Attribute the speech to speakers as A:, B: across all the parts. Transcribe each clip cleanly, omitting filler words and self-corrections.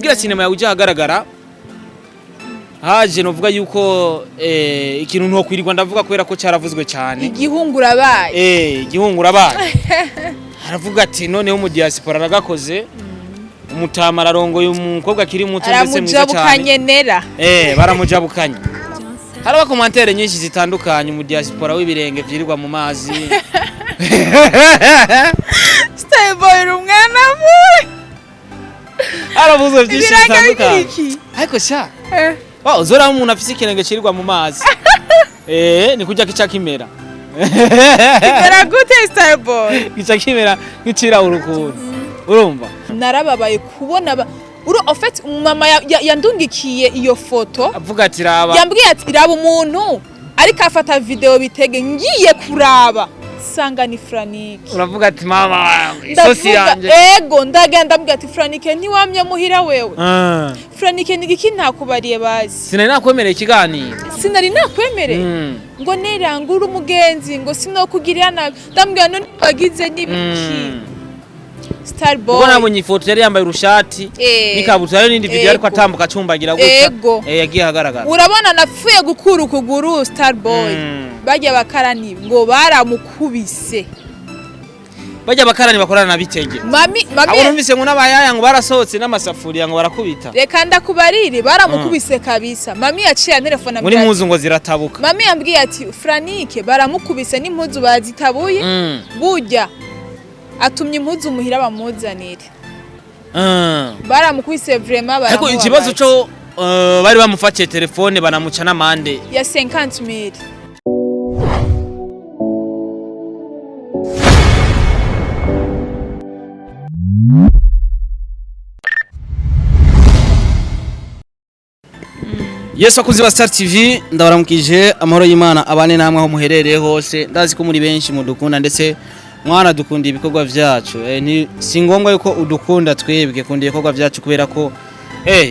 A: Kugira sinema yawe uje hagaragara haje novuga yuko ikintu nto kwirirwa ndavuga kubera ko caravuzwe cyane
B: igihungura baye
A: igihungura baye aravuga ati noneho mu diaspora ragakoze umutama ararongoye umukobwa kiri muto ndetse mwiza cyane baramujabukanye hari abakomantere nyinshi zitandukanye mu diaspora w'ibirenge vyirirwa mu mazi
B: stay boy rumwana mu
A: aravuze byinshi bitandukanye ariko sha uzora umuntu afise ikirenge cirirwa mu mazi ni kujya kica kimera
B: kimera gute style boy
A: kica kimera nkicira urukundo urumva
B: narababaye kubona en fait mama yandungikiye iyo foto
A: avuga ati raba
B: yambwiye ati raba umuntu ariko afata video bitege ngiye kuraba sanga ni Franike
A: uravuga ati mama isosi yanje
B: ego ndagenda mbwira ati Franike ntiwamye muhira wewe Franike nigiki ntakubariye bazi
A: sinari nakwemereye ikiganiro
B: sinari nakwemereye ngo nerangura umugenzi ngo sinokugirira nabi ndambwira none bagize nibiki Star boy
A: ubona munyi foto yari yambaye urushati nikabutura yo nindi video ariko atambuka acumbagira gutya yagiye hagaragara
B: urabona napfuye gukura ukuguru Star boy bajya bakarani ngo baramukubise
A: bajya bakarani bakorana na BITEGE
B: mami
A: urumvise ngo nabayaya ngo barasohotse n'amasafuriya ngo barakubita
B: reka ndakubarire baramukubise kabisa mami yaciye telefone
A: muri muzu ngo ziratabuka
B: mami yambwiye ati Franike baramukubise n'impuzu bazitabuye burya atumye impuzu muhira bamuzanire baramukubise vraiment
A: ariko ikibazo cyo bari bamufatiye telefone banamuca n'amande
B: ya 50,000
A: Yesu akuzi wa Star TV ndabaramukije amahoro y'Imana abane namwe aho muherereye hose ndazi ko muri benshi mudukunda ndetse mwana dukunda ibikorwa vyacu ni singombwa yuko udukunda twebwe kundi ibikorwa vyacu kubera ko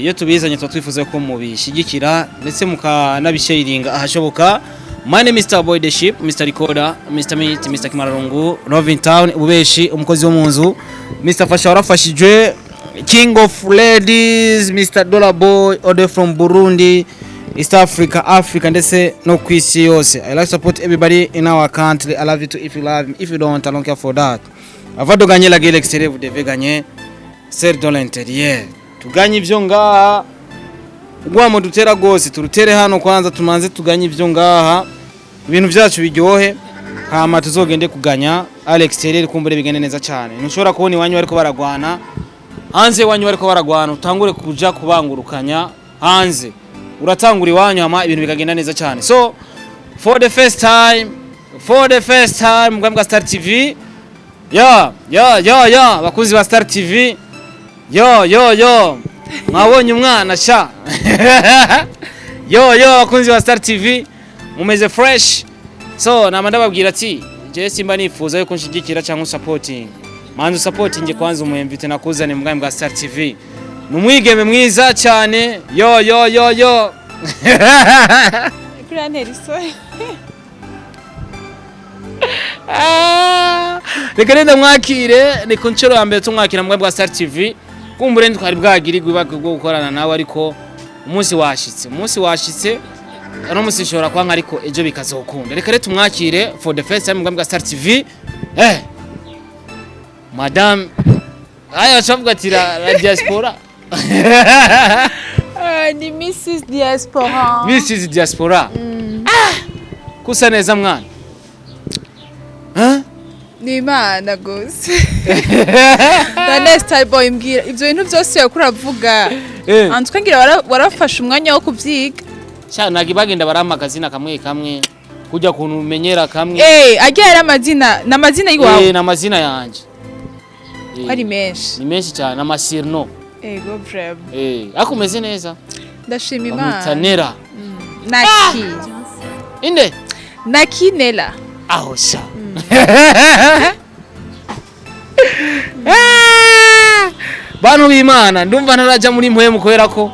A: iyo tubizanye twifuza ko mubishigikira ndetse mukanabisharinga ahashoboka. My name is Mr. Boy the Ship, Mr. Recorder, Mr. Meet, Mr. Kimararungu, Loving Town, ububeshi umukozi wo munzu, Mr. Fasha warafashije, King of Ladies, Mr. Dollar Boy, all from Burundi, East Africa, ndetse no kwisi yose. I like to support everybody in our country. I love you too if you love me. If you don't, I don't care for that. Avado gagner la guerre extérieure, vous devez gagner celle dans l'intérieur. Tuganye ivyo ngaha. Ugwamo dutera gose, turutere hano kwanza tumanze tuganye ivyo ngaha. Ibintu vyacu biryohe. Hama tuzogende kuganya Alex extérieur kumbure bigene neza cyane. Ntushobora kubona iwanyu ariko baragwana. Hanze iwanyu ariko baragwana, utangure kuja kubangurukanya hanze. Uratangura iwanyu ama ibintu bikagenda neza cyane. So for the first time mbwa Star TV bakuzi ba Star TV mwabonye umwana sha bakunzi ba Star TV mumeze fresh. So namanda babwira ati je simba nifuza yuko nshigikira cyangwa supporting manzu supporting kwanza umwemvite nakuzane mbwa Star TV numwigeme mwiza cyane reka nenda mwakire ni kunchero ya mbere tumwakira mbwa Star TV kumbure ntwari bwagirirwe bwo gukorana nawe ariko umunsi washitse ano musishora kwa ariko ejo bikazokunda reka rero tumwakire for the first time mbwa Star TV madam aya chavuga ati la diaspora
B: ni Mrs. Diaspora.
A: Mrs. Diaspora. Kusa neza mwana.
B: Ni Imana gose. The Star boy mbwira ivyo bintu byose yakuravuga. Antwe ngira warafasha umwanya wo kuvyiga.
A: Sha nagibagenda baramagazina kamwe kujya kuntu umenyera kamwe.
B: Agera amazina namazina yiwawe.
A: Namazina yanje.
B: Ari menshi.
A: Ni menshi cyane amasirno.
B: Ego breb.
A: Akumeze neza.
B: Ndashima Imana.
A: Mutanera.
B: Naki.
A: Inde?
B: Naki NELLA.
A: Aho sha. Bantu b'Imana ndumva ntaraja muri mpwemu kubera ko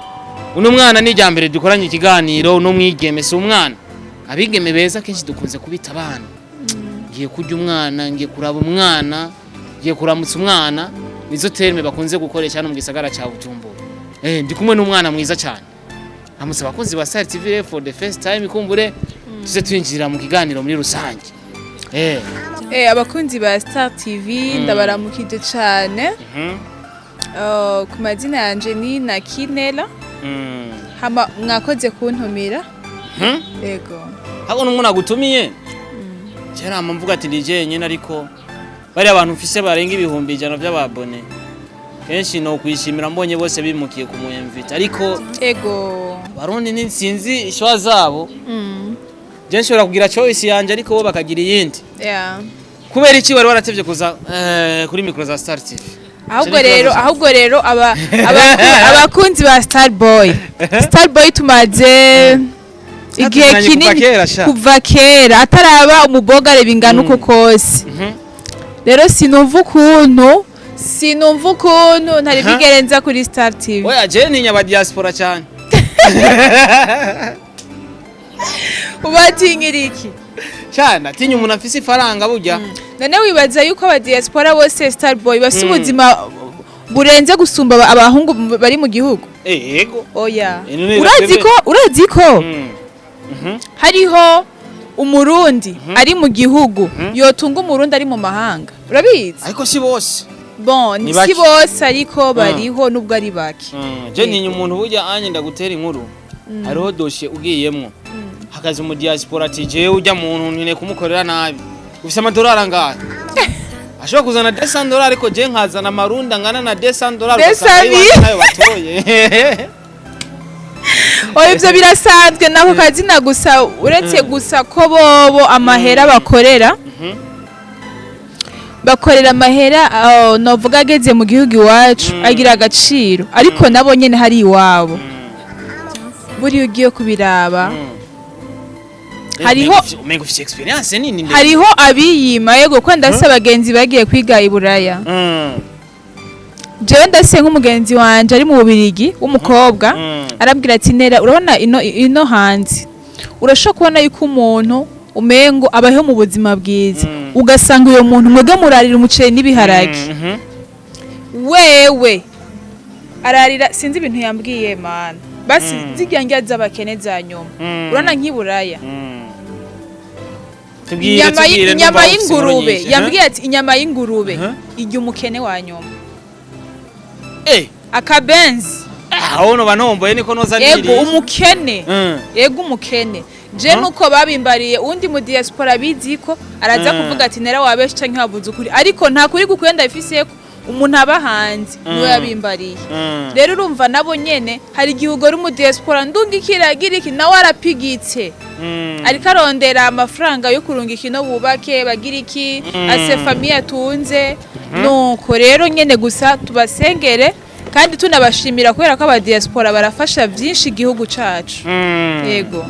A: uno mwana ni jambere dukoranye ikiganiro no mwigeme si umwana. Abigeme beza kenshi dukunze kubita abana. Ngiye kurya umwana, ngiye kuraba umwana, ngiye kuramutsa umwana. Nizo terme bakunze gukoresha hano mu gisagara ca Bujumbura. ndi kumwe n'umwana mwiza cyane amusaba abakunzi ba Star TV for the first time kumbure tuze twinjira mu kiganiro muri rusange
B: abakunzi ba Star TV ndabaramukije cyane ku mazina yanje ni NELLA hama mwakoze kuntumira yego
A: hako n'umuntu agutumiye cyera mvuga ati nije nyene ariko bari abantu mfise barenga ibihumbi 100 by'ababone kenshi no kwishimira mbonye bose bimukiye ku muyemvita ariko
B: ego
A: barundi ninsinzi ishwa zabo je nshobora kugira choice yanje ariko bo bakagira iyindi kubera iki bari waratevye kuza kuri micro za Star TV
B: ahubwo rero abakunzi ba Star Boy tumaze igihe kinini kuva kera ataraba umubogare bingana uko kose rero sinumva ukuntu ntari bigerenza kuri Star TV
A: oya je ni nyaba diaspora cyane
B: ubatinyiriki
A: cyane atinya umuntu afise ifaranga burya
B: none wibaza yuko aba diaspora bose Star Boy basi ubuzima burenze gusumba abahungu bari mu gihugu
A: yego
B: oya urazi ko hariho umurundi ari mu gihugu yotunga umurundi ari mu mahanga urabizi
A: ariko si bose
B: bon si bose ariko bariho nubwo ari bake
A: je ntinya umuntu burya anye ndagutera inkuru hariho dossier ugiyemwo hakaze mu diaspora ati je ujya muntu nyine kumukorera nabi ufise amadolari angahe ashobora kuzana $200 ariko je nkazana amarunda ngana na $200 nayo batoye
B: ivyo birasanzwe nako kazina gusa uretse gusa ko bobo amahera bakorera amahera novuga ageze mu gihugu iwacu agira agaciro ariko nabo nyene hari iwabo buri ugiye kubiraba hariho abiyima yego ko ndase abagenzi bagiye kwiga i Buraya jewe ndase nk'umugenzi wanje ari mu Bubirigi w'umukobwa arabwira ati Nera urabona ino hanze urashaka kubona yuko umuntu umengo abaho mu buzima bwiza ugasanga uyo muntu mwege murarira umuceri n'ibiharage wewe ararira sinzi ibintu yambwiye man basi zigyangira z'abakene za nyuma urana nk'iburaya inyama y'ingurube yambwiye ati inyama y'ingurube ijya umukene wa nyuma akabenzi
A: ahono banomboye niko noza
B: niri yego umukene je nuko babimbariye undi mu diaspora biziko araza kuvuga ati Nera wabeshe canke wavuze ukuri ariko nta kuri gukwenda ifise ko umuntu abahanze niwe yabimbariye rero urumva nabo nyene hari igihugu ari mu diaspora ndungikiragira iki nawe arapigitse ariko arondera amafaranga yo kurunga ikino bubake bagira iki ase famille atunze nuko rero nyene gusa tubasengere kandi tunabashimira kubera ko aba diaspora barafasha byinshi igihugu cacu yego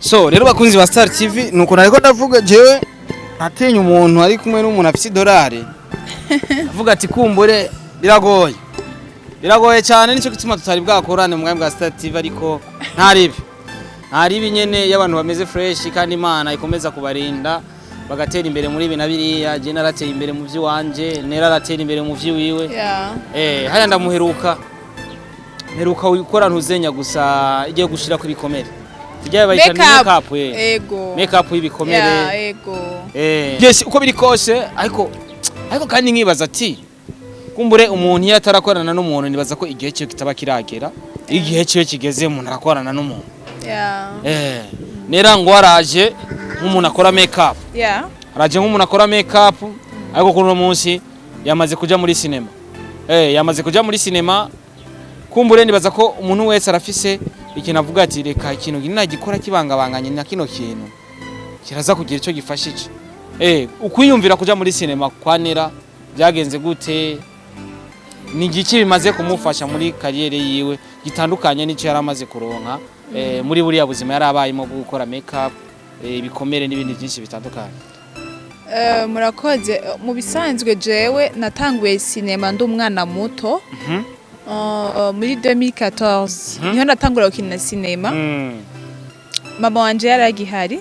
A: so rero bakunzi ba Star TV nuko nariko ndavuga jewe atinya umuntu ari kumwe n'umuntu afite $1 avuga ati kumbure biragoye cyane nico gituma tutari bwakorane mu mwanya bwa Star TV ariko ntaribi nyene y'abantu bameze fresh kandi Imana ikomeza kubarinda bagatera imbere muri ibi nabiriya je narateye imbere mu vyi wanje Nera aratera imbere mu vyi wiwe haya ndamuheruka ukora ntuzenya gusa igiye gushira ku bikomere igiye bayita makeup makeup y'ibikomere yes uko biri kose ariko kandi nkibaza ati kumbure umuntu yatarakorana n'umuntu nibaza ko igihe cyo kitaba kiragera igihe cyo kigeze umuntu arakorana n'umuntu Nera ngo araje nk'umuntu akora makeup araje nk'umuntu akora makeup ariko kuri uno munsi yamaze kuja muri cinema kumbure nibaza ko umuntu wese arafise ikintu avuga ati reka ikintu nagikora kibangabanganye na kino kintu kiraza kugira ico gifashije ukwiyumvira kuja muri cinema kwa Nera byagenze gute ni igiki bimaze kumufasha muri kariyere yiwe gitandukanye n'ico yaramaze kuronka muri buriya buzima yarabayemo gukora makeup ibikomere n'ibindi byinshi bitandukanye
B: murakoze mu bisanzwe jewe natanguye cinema ndi umwana muto muri 2014 niho natangura gukina cinema mama wanje yaragihari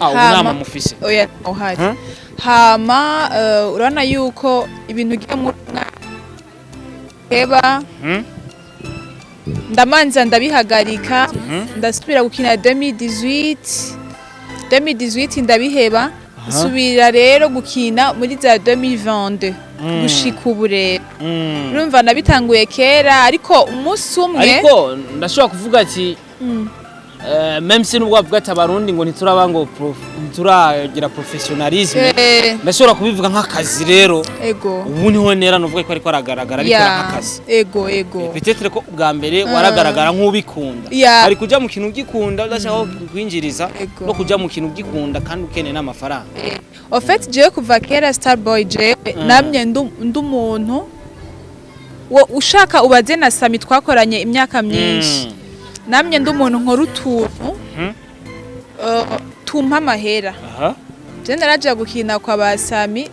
A: unama mufise
B: oya uhari hama urabona yuko ibintu giye mu heba ndamanza ndabihagarika ndasubira gukina 2018 ndabiheba nsubira rero gukina muri za 2022 gushika ubu rero urumva nabitanguye kera ariko umunsi umwe
A: ariko ndashobora kuvuga ati même si nubwo bavuga ati abarundi ngo ntituraba ngo ntituragira professionalisme ndashobora kubivuga nk'akazi rero ubu niho nera nuvuga ko ariko aragaragara ariko nk'akazi peut-être ko bwa mbere waragaragara nk'ubikunda ari kuja mu kintu ugikunda udashaka kwinjiriza no kuja mu kintu ugikunda kandi ukene n'amafaranga
B: en fait je kuva kera Starboy je namye ndumuntu ushaka ubaze na Sami twakoranye imyaka myinshi namye ndumuntu nkora utuntu tumpa amahera je naraje gukina kwa basami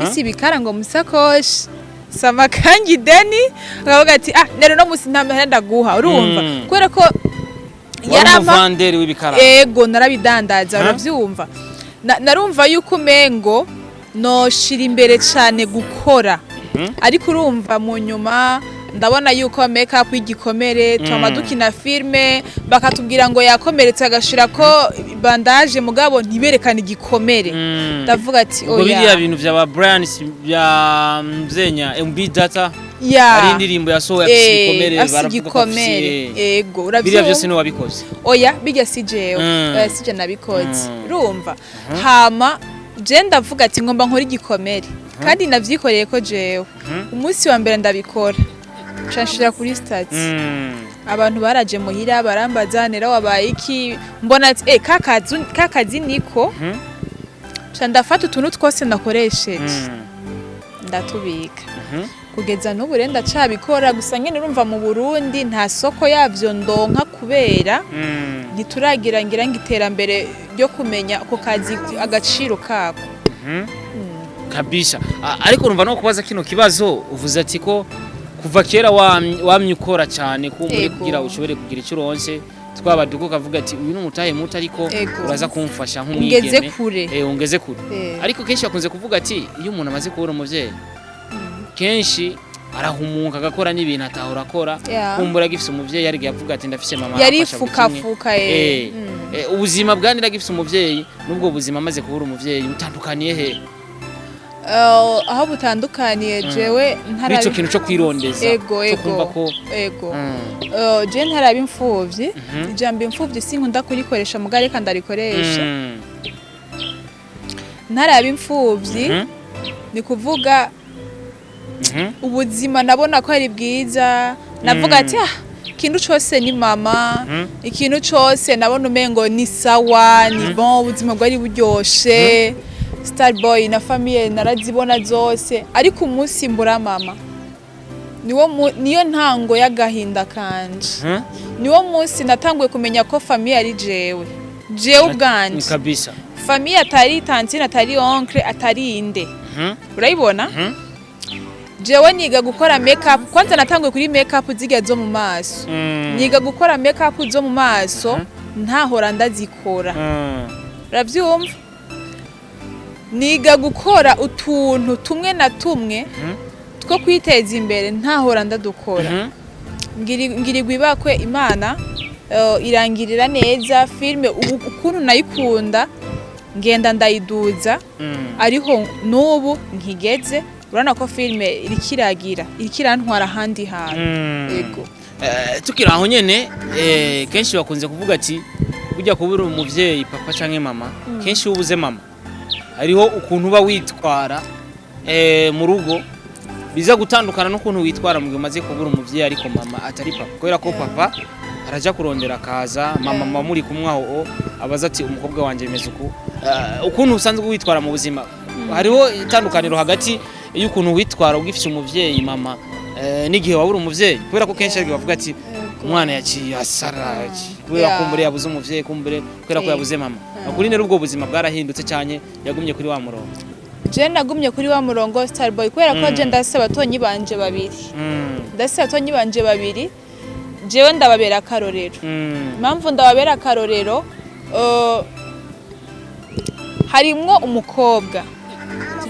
B: isi bikarango musakoshi sama kangi deni akavuga ati nero no musi nta mahera ndaguha urumva kubera ko
A: yarama vendeur w'ibikara
B: ego narabidandaza uravyumva narumva yuko mengo no shira imbere cyane gukora ariko urumva mu nyuma ndabona yuko makeup y'igikomere twamadukina filme bakatubwira ngo yakomeretse agashira ko bandage mugabo ntiberekana igikomere ndavuga ati
A: oya biriya bintu by'aba brands bya mzenya MB data ari indirimbo yasohoye
B: igikomere ego
A: uravyo biriya byose no wabikoze
B: oya bijya sijewe sije nabikoze urumva hama je ndavuga ati ngomba nkora igikomere kandi navyikoreye ko jewe umunsi wa mbere ndabikora chanshira kuri stats abantu baraje muhira barambaza nera wabaye iki mbona ati kakazi niko ndafata utuntu twose nakoresheje ndatubika kugeza n'ubu rero ndacabikora gusa nyene urumva mu Burundi nta soko yavyo ndonka kubera ntituragira ngira ngiterambere ryo kumenya uko kazi agaciro kako
A: kabisha ariko urumva no kubaza kino kibazo uvuze ati ko kuva kera wamye ukora cyane kumbure kugira ushobore kugira icyo uronse twabaduko kavuga ati uyu n'umutahe muto ariko uraza kumfasha nk'umwigeme ungeze kure ariko kenshi yakunze kuvuga ati iyo umuntu amaze kubura umuvyeyi kenshi arahumuka agakora n'ibintu atahora akora kumbura gifise umuvyeyi yari yavuga ati ndafise mama
B: yarifukafuka
A: ubuzima bwanira gifise umuvyeyi nubwo buzima amaze kubura umuvyeyi utandukaniye he
B: aho butandukaniye jewe
A: ntarabi ico kintu cyo kwirondeza cyo kumva ko
B: je ntarabi imfuvyi ijambo imfuvyi sinkunda kurikoresha mugare kandi arikoresha ntarabi imfuvyi ni kuvuga ubuzima nabona ko ari bwiza navuga ati ikintu cyose ni mama ikintu cyose nabona umengo ni sawa ni bon ubuzima bwari buryoshe Starboy na famille narazibona zose ariko umunsi mbura mama niyo ntango y'agahinda kanje niwo munsi natanguye kumenya ko famille ari jewe ubwanje
A: kabisa
B: famille atari tantine atari oncle atari inde urayibona jewe niga gukora makeup kwanza natanguye kuri makeup ziga zo mu maso niga gukora makeup zo mu maso ntahora ndazikora uravyumva niga gukora utuntu tumwe na tumwe two kwiteza imbere ntahora ndadukora ngirirwa ibakwe Imana irangirira neza filme ukuntu nayikunda ngenda ndayiduza ariho nubu nkigeze urana ko filme irikirantwara handi hantu yego
A: tukira aho nyene kenshi bakunze kuvuga ati kujya kubura umuvyeyi papa canke mama kenshi ubuze mama hariho ukuntu uba witwara mu rugo biza gutandukana n'ukuntu witwara mu gihe umaze kubura umuvyeyi ariko mama atari papa kubera ko papa araja kurondera kaza mama muri kumwaho abaza ati umukobwa wanje bimeze ukuntu usanzwe witwara mu buzima hariho itandukaniro hagati y'ukuntu witwara ugifite umuvyeyi mama n'igihe wabura umuvyeyi kubera ko kenshi bavuga ati umwana yaciye asara kubera ko mbere yabuze umuvyeyi kubera ko yabuze mama akuri rero ubwo buzima bwarahindutse cyane yagumye kuri wa murongo
B: je nagumye kuri wa murongo Starboy kubera ko je ndase abatonyi banje babiri jewe ndababera akarorero impamvu ndababera akarorero harimwo umukobwa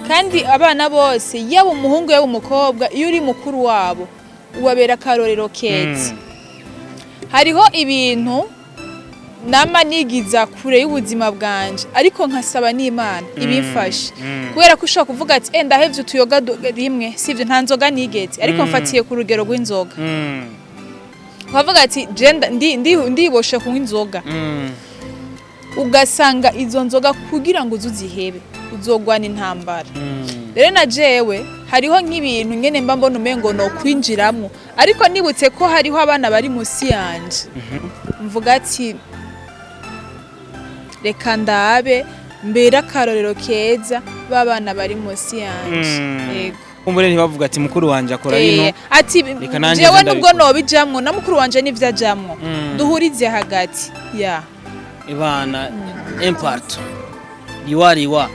B: kandi abana bose yaba umuhungu yaba umukobwa iyo uri mukuru wabo ubabera akarorero keza hariho ibintu nama nigiza kure y'ubuzima bwanje ariko nkasaba n'Imana ibimfashe kubera ko ushaka kuvuga ati ndahevye utuyoga rimwe sivyo nta nzoga nigeze ariko mfatiye ku rugero rw'inzoga ukavuga ati ndiboshe kunywa inzoga ugasanga izo nzoga kugira ngo uzuzihebe uzogwana intambara rero na jewe hariho nk'ibintu nyene mba mbona umengo no kwinjiramwo ariko nibutse ko hariho abana bari musi yanje mvuga ati reka ndabe mbere akarorero keza babana bari musi yanje yego
A: kumbure ntibavuga ati mukuru wanje akora bino
B: ati jewe nubwo nobijamwo na mukuru wanje nivyo ajamwo duhurize hagati ya
A: ibana impart liwa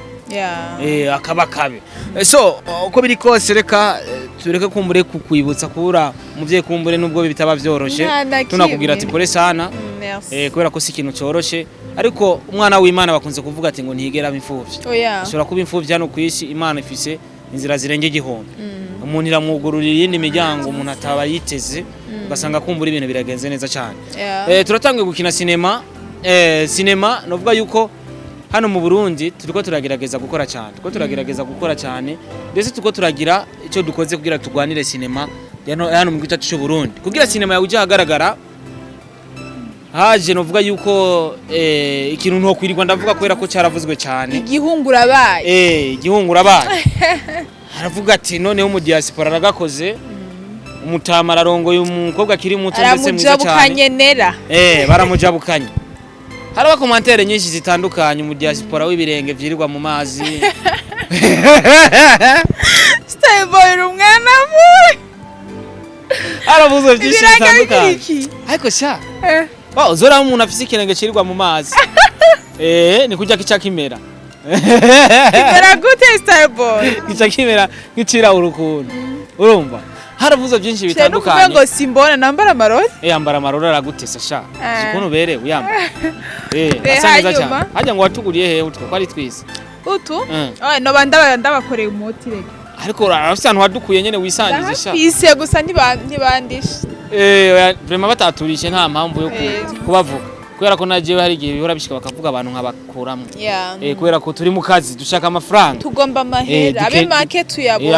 A: akaba kabe so uko biri kose reka tureke kumbure kukwibutsa kura muvye kumbure nubwo bitaba vyoroshe tunakubwira ati pole sana kubera ko si ikintu coroshe ariko umwana w'Imana bakunze kuvuga ati ngo ntigera imfuvyi ashobora kuba imfuvyi hano kwisi Imana ifise inzira zirenge igihombe umuntu iramwugururira iyindi miryango umuntu ataba yiteze ugasanga kumbura ibintu biragenze neza cyane turatangiye gukina sinema novuga yuko hano mu Burundi turiko turagerageza gukora cyane ndetse tuko turagira icyo dukoze kugira tugwanire sinema hano mu gice cy'u Burundi kugira sinema yawe hagaragara haje novuga yuko ikintu nto kwirirwa ndavuga kwera ko cyaravuzwe cyane
B: igihungura baye
A: aravuga ati noneho mu diaspora aragakoze umutamara arongoye umukobwa akiri muto ndetse mwiza cyane baramujabukanye haraba commentaire nyinshi zitandukanye mu diaspora w'ibirenge vyirirwa mu mazi
B: stay boy umwana we
A: aravuze byinshi bitandukanye ariko sha uzora umuntu afise ikirenge cirirwa mu mazi ni kujya kica kimera
B: kimera gute stay boy
A: kica kimera gicira urukundo urumva haravuze byinshi bitandukanye
B: cyane ngo simbona nambara amarori
A: yambara amarori aragutesa sha ukuntu bere uyambara asaneza cyane hajya ngo watuguriye hehe utwo kwari twise
B: utu no bandabakoreye umuti rege
A: ariko urafise ahantu wadukuye nyene wisangize sha
B: ise gusa ntibandisha
A: vraiment bataturishe nta mpamvu yo kubavuga kubera ko naje hari igihe bihora bishika bakavuga abantu nkabakuramo kubera ko turi mu kazi dushaka amafaranga
B: tugomba amahera abe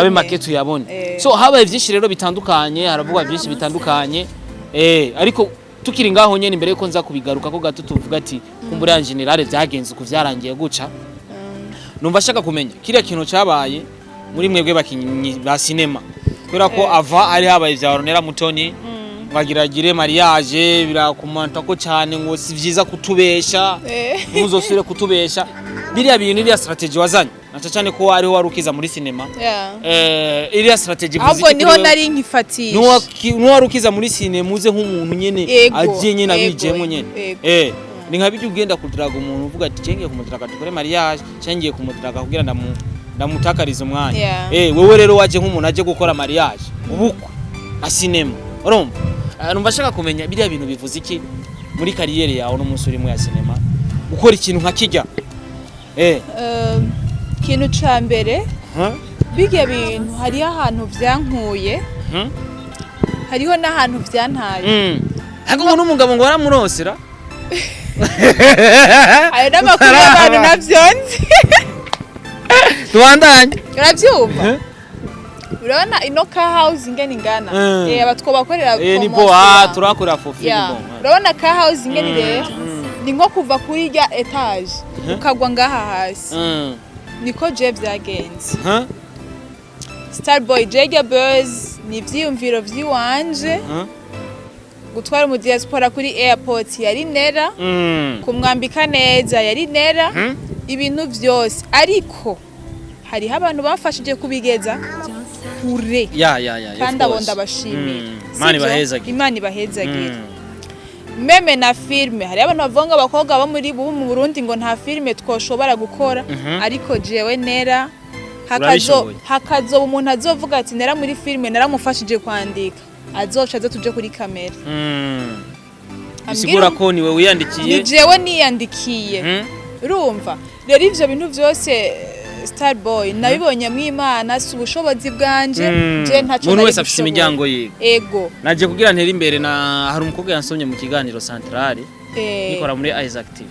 B: make tuyabone
A: so habaye byinshi rero bitandukanye haravugwa byinshi bitandukanye ariko tukiri ngaho nyene imbere yuko nza kubigaruka ko gato tuvuga ati kumbura ya generale byagenze ku vyarangiye guca numva shaka kumenya kiriya kintu cyabaye muri mwebwe bakinyi ba sinema kubera ko ava ari habaye vya Ornella Mutoni bagiragire mariage birakumanta ko cyane ngo si vyiza kutubesha muzosubire kutubesha biriya bintu iriya strategy wazanye naca cyane ko ari ho warukiza muri sinema iriya strategy
B: ahubwo niho nari nkifatisha
A: no warukiza muri sinema uze nk'umuntu nyene aje nyene abijemo nyene ni nka bijye ugenda kudiraga umuntu uvuga ati cengiye kumudiraga dukore mariage cengiye kumudiraga kugira ndamutakariza umwanya wewe rero waje nk'umuntu aje gukora mariage ubukwe na sinema urumva numva shaka kumenya biriya bintu bivuze iki muri kariyere yawe no musuri mu ya sinema gukora ikintu nka kijya
B: kintu ca mbere bige bintu hari ahantu vyankuye hariho n'ahantu vyantaye
A: ariko ngo n'umugabo ngo waramurosera
B: ayo n'amakuru y'abantu navyonzi
A: tubandanye
B: uravyumva urabona ino car house ingene ingana abatwo bakorera
A: ni bo turakorera for free bon
B: urabona car house ingene rero ni nko kuva kuri rya etage ukagwa ngaha hasi niko je vyagenze Starboy Jega Buzz ni vyiyumviro vyiwanje gutwara mu diaspora kuri airport yari NELLA kumwambika neza yari NELLA ibintu vyose ariko hari abantu bafashije kubigeza kure kandi abonda bashimira Imana ibahezagira meme na filme hari abantu bavonga abakobwa bo muri mu Burundi ngo nta filme twoshobora gukora ariko jewe NELLA hakazo umuntu azovuga ati NELLA muri filme naramufashije kwandika azoca tuje kuri kamera
A: bisigura ko niwe wiyandikiye
B: ni jewe niyandikiye urumva rero ivyo bintu vyose Starboy nabibonye mw'Imana si ubushobozi bwanje je ntaco
A: umuntu wese afite imiryango yiwe
B: ego
A: naje kugira ntera imbere na hari umukobwa yansomye mu kiganiro centrale nikora muri Asigarije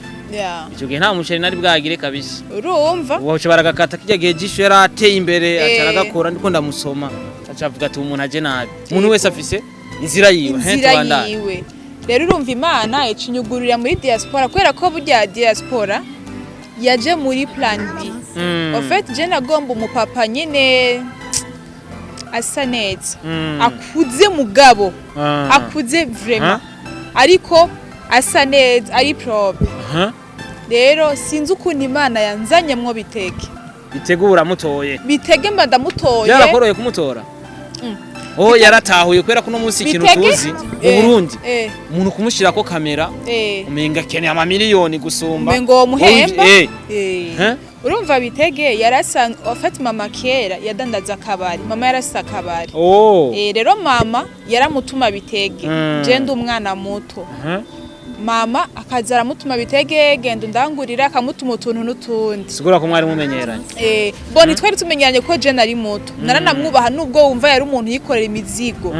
A: icyo gihe nta muceri nari bwagire kabisa
B: urumva
A: wacu baragakata kijya gihe jisho yarateye imbere acaragakora ndiko ndamusoma acavuga ati umuntu aje nabi umuntu wese afise inzira yiwe
B: rero urumva Imana icunyugurira muri diaspora kubera ko burya diaspora yaje muri plan B en fait je nagomba umupapa nyine asa neza akuze mugabo akuze vraiment ariko asa neza ari probe rero sinzi ukuntu Imana yanzanyemwo
A: bitegura mutoye
B: bitege mba ndamutoye
A: yarakoroye kumutora yaratahuye kwera kuno munsi ikintu tuzi mu Burundi umuntu kumushira ko kamera umenga keneye amamiliyoni gusumba
B: umengo muhemba urumva bitege yarasanzwe afata mama kera yadandaza akabari mama yarasa akabari rero mama yaramutuma bitege je ndi umwana muto mama akazara mutuma bitege genda ndangurira akamutuma utuntu n'utundi
A: sigura ko mwari mumenyeranye
B: boni twari tumenyeranye ko je nari muto naranamwubaha nubwo wumva yari umuntu yikorera imizigo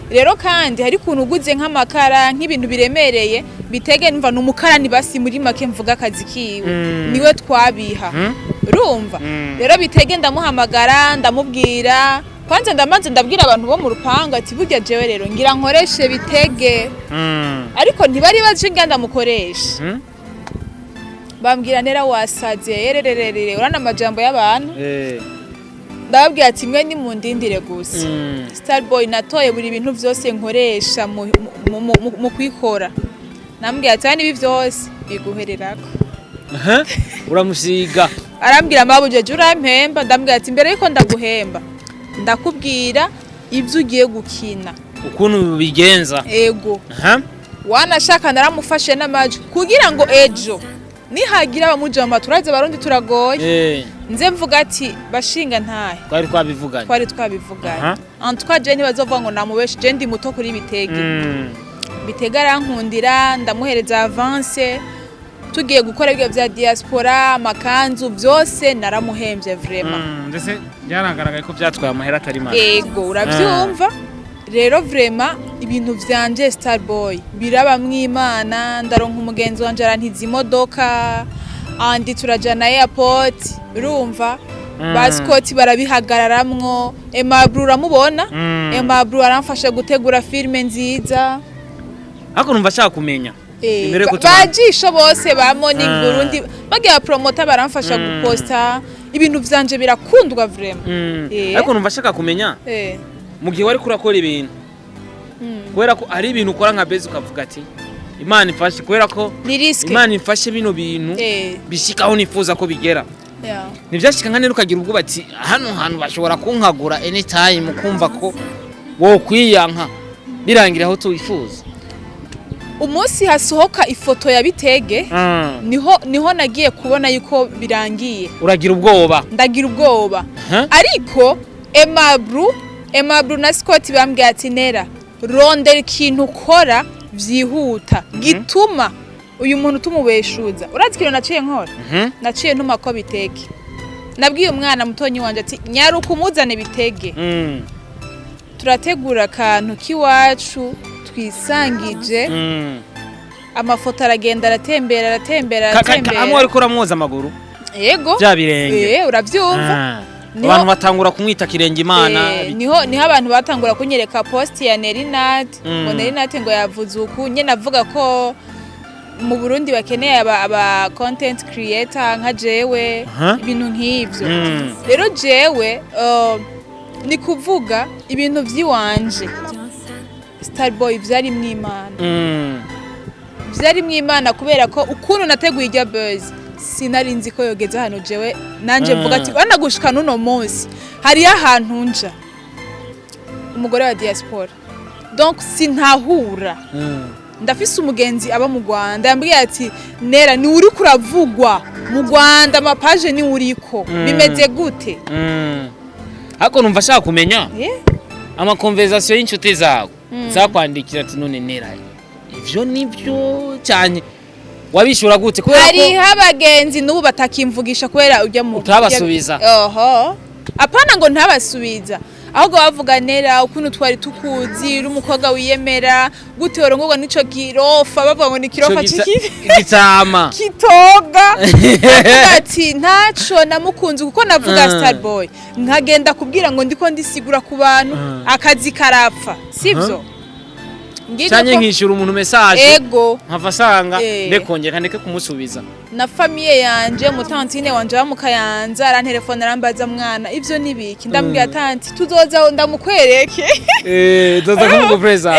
B: rero kandi hari kuntu uguze nk'amakara nk'ibintu biremereye bitege numva n'umukarani basi muri make mvuga akazi kiwe niwe twabiha urumva rero bitege ndamuhamagara ndamubwira kwanza ndamanze ndabwira abantu bo mu rupanga ati burya jewe rero ngira nkoreshe bitege ariko ntibari baje nganda mukoresha bambwira nera wasaze yerererere urana amajambo y'abantu ndababwira ati mwe ni mundindire gusa Starboy natoye buri bintu byose nkoresha mu kwikora nambwira ati nibi byose biguhererako
A: uramusiga
B: arambwira mabuje urampemba ndambwira ati mbere yuko ndaguhemba ndakubwira ibyo ugiye gukina
A: ukuntu bigenza
B: ego wanashaka naramufashe n'amaji kugira ngo ejo nihagira abamujama turaze barundi turagoye nze mvuga ati bashinga ntahe twari twabivuganye antwa je ntibazovuga ngo namubeshi je ndi muto kuri bitege bitega arankundira ndamuhereza avance tugiye gukora ibyo bya diaspora amakanzu byose naramuhembye vraiment
A: ndetse byaragaragaye ko byatwaye amahera atari make
B: ego urabyumva rero vraiment ibintu vyanje Starboy biraba mw'Imana ndaronka umugenzi wanje arantiza imodoka andi turajana airport urumva baskoti barabihagararamwo Emabru uramubona Emabru aramfasha gutegura filme nziza
A: ako numva shaka kumenya
B: bajisho bose ba Morning Burundi bagiye promota baramfasha guposta ibintu vyanje birakundwa vraiment
A: ariko numva shaka kumenya mu gihe wari kurakora ibintu kubera ko ari ibintu ukora nka base ukavuga ati Imana ifashe kubera ko Imana ifashe bino bintu bishikaho nifuza ko bigera nivyashika nka nero ukagira ubwo bati hano hantu bashobora kunkagura anytime kumva ko wo kwiyanka birangira aho tuwifuza
B: umunsi hasohoka ifoto ya bitege niho nagiye kubona yuko birangiye
A: uragira ubwoba
B: ndagira ubwoba ariko Emabru na Scott bambwiye ati nera rondera ikintu ukora byihuta gituma uyu muntu tumubeshuza urazi ikintu naciye nkora naciye ntuma ko bitege nabwiye umwana mutonyi wanje ati nyaruka umuzane bitege turategura akantu kiwacu twisangije amafoto aragenda aratembera
A: amwe ariko uramwoza amaguru
B: yego
A: bya birenge
B: urabyumva
A: abantu batangura kumwita kirenge Imana
B: niho abantu batangura kunyereka post ya Nerinat ngo Nerinat ngo yavuze uku nyene avuga ko mu Burundi bakeneye aba content creator nka jewe ibintu nk'ivyo rero jewe ni kuvuga ibintu vyiwanje Starboy vyari mw'Imana kubera ko ukuntu nateguye irya buzz sinari nzi ko yogeza hano jewe nanje mvuga ati bana gushika nuno munsi hari ahantu nja umugore wa diaspora donc sintahura ndafise umugenzi aba mu Rwanda yambwiye ati nera ni uri kuravugwa mu Rwanda amapaje ni uriko bimeze gute
A: hako numva shaka kumenya ama conversation y'inshuti zawe zakwandikira ati none nera ivyo nivyo cyane wabishura gute kubera ko
B: hari abagenzi n'ubu batakimvugisha kubera ujya mu
A: utabasubiza
B: oho apana ngo ntabasubiza ahubwo bavuga Nella ukuntu twari tukuzi uri umukobwa wiyemera gute worongorwa nico kirofa bavuga ngo ni kirofa
A: kitama
B: kitoga ati ntaco namukunze kuko navuga Starboy nkagenda kubwira ngo ndiko ndisigura ku bantu akazi karapfa sivyo
A: cyanye nkishura umuntu message
B: ego
A: nkava sanga ndekongera ndeke kumusubiza
B: na famille yanje mutantine wanje bamukayanza arantelefone arambaza mwana ivyo nibiki ndambwira tanti tuzoza ndamukwereke
A: tuzoza kumupreza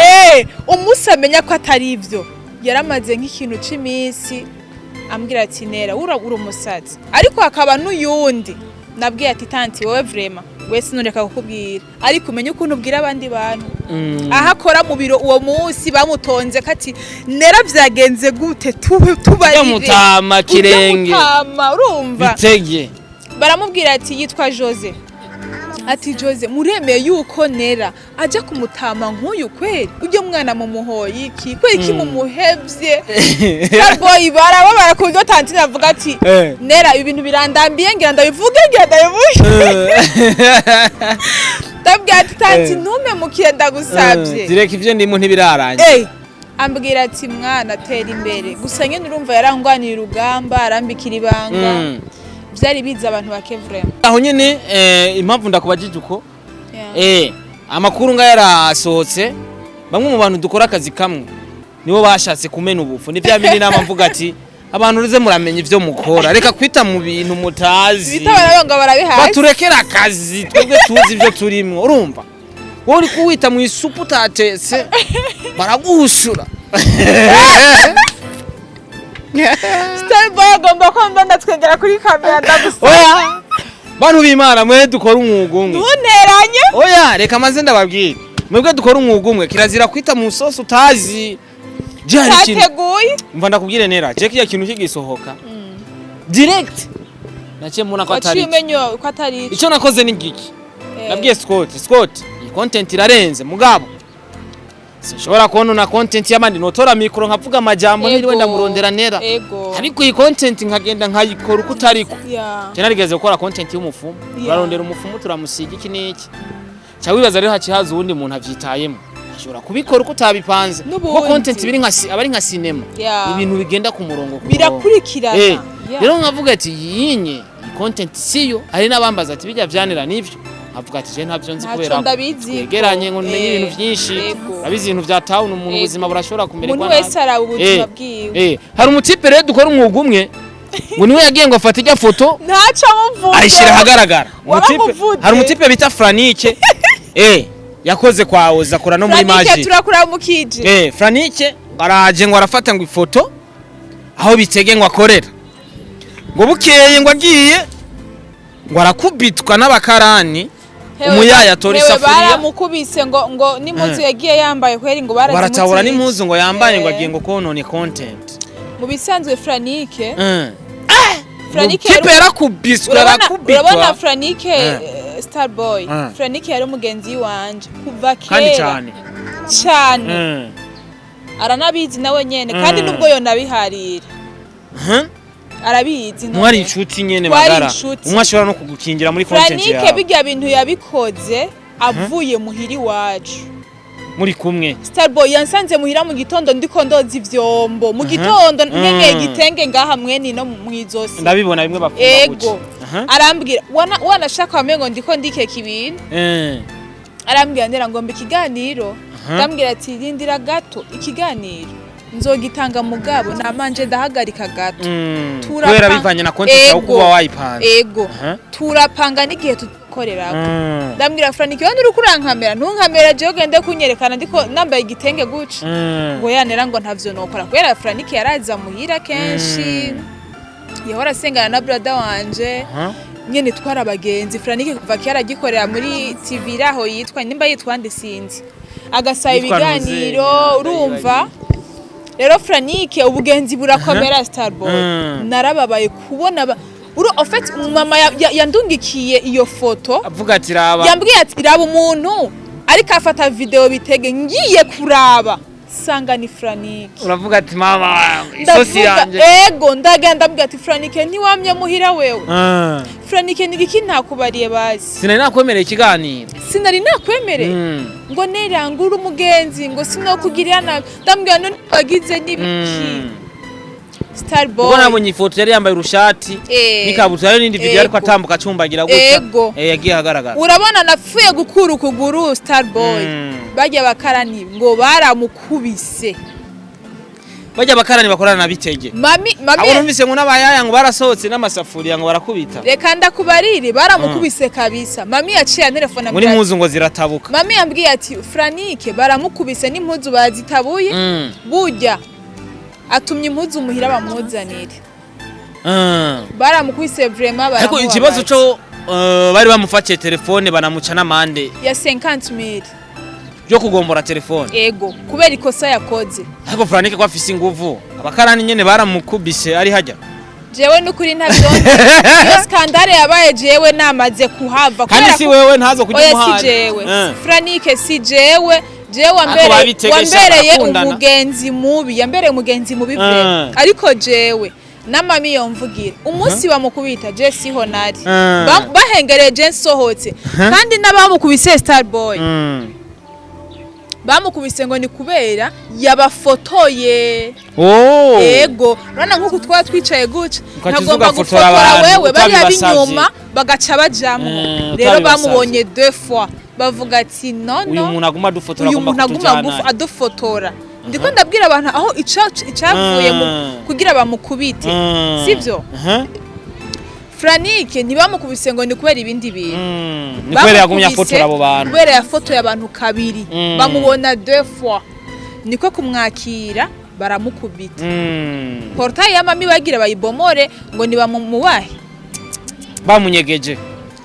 B: umusamenya ko atari ivyo yaramaze nk'ikintu c'imisi ambwira ati Nella uri umusazi ariko hakaba n'uyundi nabwiye ati tanti wowe vraiment wese nureka kukubwira ariko umenye ukuntu ubwira abandi bantu ahakora mu biro uwo munsi bamutonze kati Nella vyagenze gute tubarire
A: mutama kirenge
B: mutama urumva
A: BITEGE
B: baramubwira ati yitwa Jose ati Jose muremeye yuko Nella aje kumutama nk'uyu kweli ujye mwana mu muhoyi iki kweli ki mu muhevye Starboy baraba barakunze tantine avuga ati Nella ibintu birandambiye ngira ndabivuge tabwe ati tanti ntume mukire ndagusabye
A: direka ivyo ndimo ntibiraranye
B: ambwira ati mwana tera imbere gusa nyene urumva yarangwanira urugamba arambikira ibanga byari biza abantu bake vraiment
A: aho nyene impamvu ndakubajije uko amakuru nga yarasohotse bamwe mu bantu dukora akazi kamwe nibo bashatse kumena ubufu ni byamini nama mvuga ati abantu ruze muramenya ivyo mukora reka kwita mu bintu mutazi
B: bitabararonga barabihaye
A: baturekera akazi twebwe tuzi ivyo turimwo urumva wowe uri kuwita mu isupu utatetse baraguhushura
B: Starboy agomba ko ndatwegera kuri kamera ndagusaba
A: bantu b'Imana mwe dukora umwuga umwe
B: ntuneranye
A: oya reka maze ndababwira mwebwe dukora umwuga umwe kirazira kwita mu sosi utazi jari kintu
B: tateguye
A: mva ndakubwire Nella je kiya kintu kigisohoka direct nace mbona ko atari
B: wacimenyo ko atari
A: ico nakoze ni ngiki nabwiye Scott iyi content irarenze mugabo sinshobora kubona na content y'abandi notora mikro nkavuga amajambo niriwe ndamurondera Nella ariko iyi content nkagenda nkayikora uko utariko je narigeze gukora content y'umufumu barondera umufumu turamusiga iki niki cya wibaza rero hakihaza uwundi muntu avyitayemo ashobora kubikora uko utabipanze kuko content biri nka abari nka cinema ibintu bigenda ku murongo
B: birakurikirana
A: rero nkavuga ati yinye content siyo ari nabambaza ati bijya vyanira nivyo avuga ati je ntavyo nzi kubera yegeranye ngo menye ibintu byinshi abizi ibintu vya town umuntu ubuzima burashobora kumererwa
B: umuntu wese araba ubuzima bwiwe
A: hari umutipe rero dukora umwuga umwe ngo niwe yagiye ngo afate ijya foto
B: ntaca muvuga
A: ayishira hagaragara hari umutipe bita Franike yakoze kwa Oza akora no muri Magic
B: Franike turakura mu kije
A: Franike araje ngo arafata ngo ifoto aho BITEGE ngo akorera ngo bukeye ngo agiye ngo arakubitwa n'abakarani umuyaya tori safuriya
B: baramukubise ngo n'impuzu yagiye yambaye kweri ngo
A: baratabura n'impuzu ngo yambaye ngo agiye ngo konone content
B: mu bisanzwe Franike
A: Franike yarakubiswe arakubitwa
B: urabona Franike Starboy Franike yari umugenzi wanje kuva kera cyane aranabizi nawe nyene kandi nubwo yo nabiharira arabizi
A: mwari inshuti nyene magara umwe ashobora no kugukingira muri content yawe
B: Franike bijya bintu yabikoze avuye muhiri wacu
A: muri kumwe
B: Starboy yansanze muhira mu gitondo ndiko ndoza ivyombo mu gitondo nkenge gitenge ngaha mwene no mwizosi
A: ndabibona bimwe bafunga
B: gutya arambwira wanashaka wamengo ndiko ndikeka ibintu arambwira ndera ngombe ikiganiro ndambwira ati rindira gato ikiganiro nzogitanga mugabo namanje ndahagarika gato
A: kubera bivanye na content yawe kuba wayipanze
B: turapanga n'igihe tukorerako ndambwira Franike wandi uri kurankamera ntunkamera je ugende kunyerekana ndiko nambaye igitenge guca ngo yanera ngo ntavyo nokora kubera Franike yaraza muhira kenshi yahora asengana na brother wanje nyene twara abagenzi Franike kuva kera gikorera muri TV raho yitwa nimba yitwa ndisinzi agasaba ibiganiro urumva rero Franike ubugenzi burakomera Starboy narababaye kubona ofet mama yandungikiye iyo foto
A: avuga ati raba
B: yambwiye ati raba umuntu ariko afata video BITEGE ngiye kuraba sanga ni Franike.
A: uravuga ati mama isosi yanje
B: ego ndagenda mbwira ati Franike ntiwamye muhira wewe. Franike nigiki ntakubariye bazi.
A: sinari nakwemereye ikiganiro
B: Sinari nakwemereye. Ngo nerangura umugenzi ngo sinokugirira nabi. Ndambwira none bagize nibiki. Starboy.
A: ubwo nabonye ifoto yari yambaye urushati n'ikabutura n'indi video ariko atambuka acumbagira gutya yagiye ahagaragara.
B: Urabona napfuye gukura ukuguru Starboy. Bajya bakarani ngo baramukubise.
A: Bajya bakarani bakorana na BITEGE.
B: Mami
A: abo numvise ngo n'abayaya ngo barasohotse n'amasafuriya ngo barakubita.
B: Reka ndakubarire baramukubise kabisa. Mami yaciye telefone
A: muri muzu ngo ziratabuka.
B: Mami yambwiye ati Franike baramukubise n'impuzu bazitabuye. Burya atumye impuzu muhira bamuzanire. Baramukubise vraiment baramuha.
A: Ariko ikibazo cyo bari bamufatiye telefone banamuca n'amande
B: ya 50,000
A: yo kugombora telefone.
B: Ego kubera ikosa yakoze.
A: Ariko Franike ko afise inguvu abakarani nyene baramukubise ari hajya.
B: Jewe nukuri ntabyonde. Iyo skandale yabaye jewe namaze kuhava.
A: Kandi si wewe ntazo kujya muhari.
B: Si jewe. Franike si jewe. Jewe wambereye umugenzi mubi. Yambereye umugenzi mubi vre. Ariko jewe namami yomvugira umunsi bamukubita je siho nari. Bahengereje nsohotse. Kandi nabamukubise Starboy. Bamukubise ngo ni kubera yabafotoye. Ego rana nkuko twaba twicaye guca ntagomba gufotora wewe bari abinyuma bagaca bajamwe. Rero bamubonye 2 fois bavuga ati no
A: uyu muntu aguma dufotora
B: agomba adufotora. Ndiko ndabwira abantu aho icavuye kugira bamukubite sivyo. Franike ntibamukubise ngo ni kubera ibindi bintu.
A: Ni kubera yagumya afotora abo bantu.
B: Kubera yafotoye abantu kabiri. Bamubona 2 fois. Niko kumwakira baramukubita. Portail ya mami bagira bayibomore ngo ni bamubahe.
A: Bamunyegeje.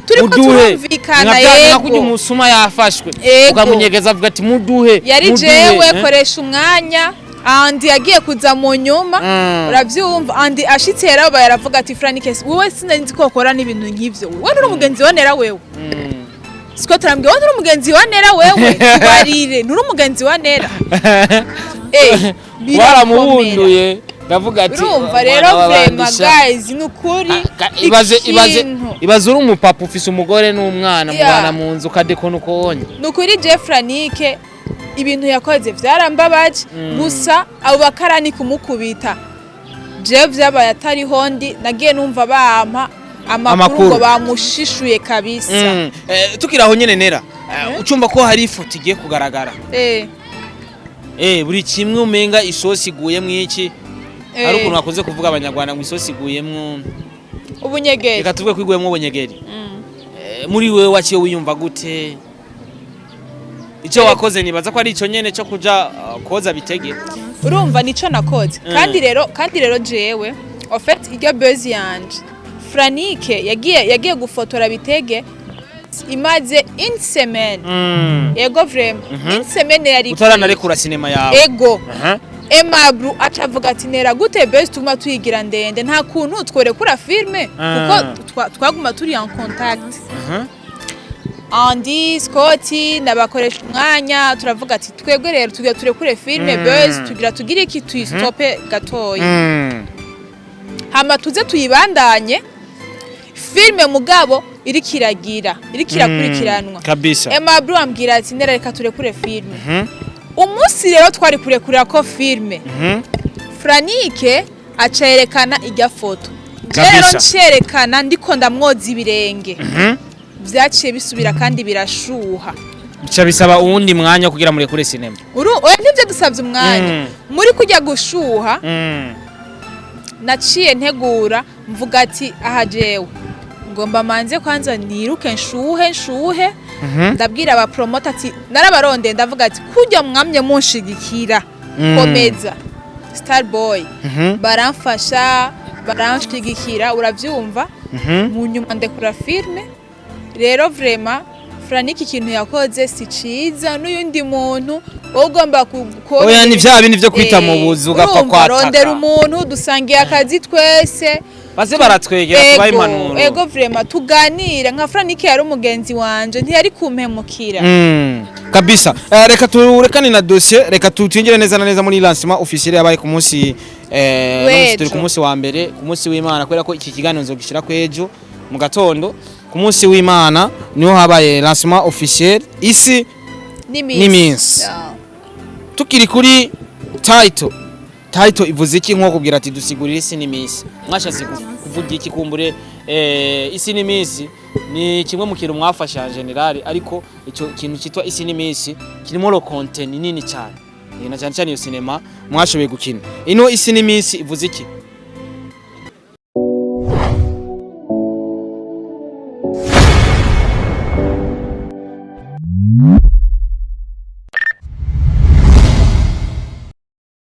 B: Turiko turumvikana yego.
A: Kujya umusuma yafashwe. Ukamunyegeza avuga ati muduhe.
B: Yari jewe koresha umwanya. Andi yagiye kuza mu nyuma uravyumva andi ashitse yaraba yaravuga ati Franike wowe sinzi ko ukora n'ibintu nk'ivyo wowe uri umugenzi wa Nera wewe siko turambye wowe uri umugenzi wa Nera wewe barire nturi umugenzi wa Nera
A: waramubunduye ndavuga ati
B: urumva rero vraiment guys nukuri
A: ibaze uri umupapa ufise umugore n'umwana mubana mu nzu kadekona uko wonye
B: nukuri je Franike ibintu yakoze vyarambabaje gusa abo bakarani kumukubita je vyabaye atari hondi nagiye numva bampa amakuru ngo bamushishuye kabisa.
A: Tukiraho nyene Nera ucumba ko hari ifoto igiye kugaragara buri kimwe umenga isosi iguye mwiki ari ukuntu wakoze kuvuga abanyarwanda ngo isosi iguyemwo
B: ubunyegeri
A: reka tuvuge kwiguyemwo ubunyegeri. Muri wewe waciye wiyumva gute? Icyo wakoze nibaza ko ari ico nyene cyo kuja koza BITEGE.
B: Urumva nico nakoze kandi rero jewe en fait iryo buzz yanje Franike yagiye gufotora BITEGE imaze une semaine. Ego vraiment une semaine yari
A: utaranarikura sinema yawe.
B: Ego Emabru acavuga ati Nera gute buzz tuma tuyigira ndende nta kuntu tworekura filme kuko twaguma turi en contact. Andi Scotty nabakoresha umwanya turavuga ati twebwe rero tugiye turekure filme buzz tugira iki tuyistope gatoyi. Hama tuze tuyibandanye filme mugabo irikirakurikirana
A: kabisa.
B: Emabru ambwira ati Nera reka turekure filme. Umunsi rero twari kurekurira ko filme Franike acerekana ijya foto. Rero ncerekana ndiko ndamwoza ibirenge. Vyaciye bisubira kandi birashuha.
A: Bica bisaba uwundi mwanya kugira muri kure sinema.
B: Oya nivyo dusavye umwanya. Muri kujya gushuha. Naciye ntegura mvuga ati aha jewe ngomba manze kwanza niruke nshuhe. Ndabwira aba promoter ati narabaronde ndavuga ati kujya mwamye munshigikira komeza Starboy baramfasha baranshigikira uravyumva mu nyuma ndekura filme. Rero vraiment Franike ikintu yakoze si ciza n'uyundi muntu ugomba gukora.
A: Oya ni vya bintu byo kwita mu buzi ugapfa kwataka.
B: Rondera umuntu dusangiye akazi twese
A: baze baratwegera tubaye impanuro
B: ego vraiment tuganira nka Franike yari umugenzi wanje ntiyari kumpemukira
A: kabisa. Reka turekane na dossier, reka tutingire neza na neza muri lancement officiel yabaye ku munsi turi ku munsi wa mbere, ku munsi w'Imana, kubera ko iki kiganiro nzogishira kwejo mu gatondo. Ku munsi w'Imana niho habaye lancement officiel isi n'iminsi. Tukiri kuri title ivuze iki nko kubwira ati dusigurire isi n'iminsi, mwashatse kuvuga iki kumbure isi n'iminsi ni kimwe mu kintu mwafasha general, ariko icyo kintu cyitwa isi n'iminsi kirimo lo content nini cyane na cyane cyane iyo cinema mwashoboye gukina. Ino isi n'iminsi ivuze iki?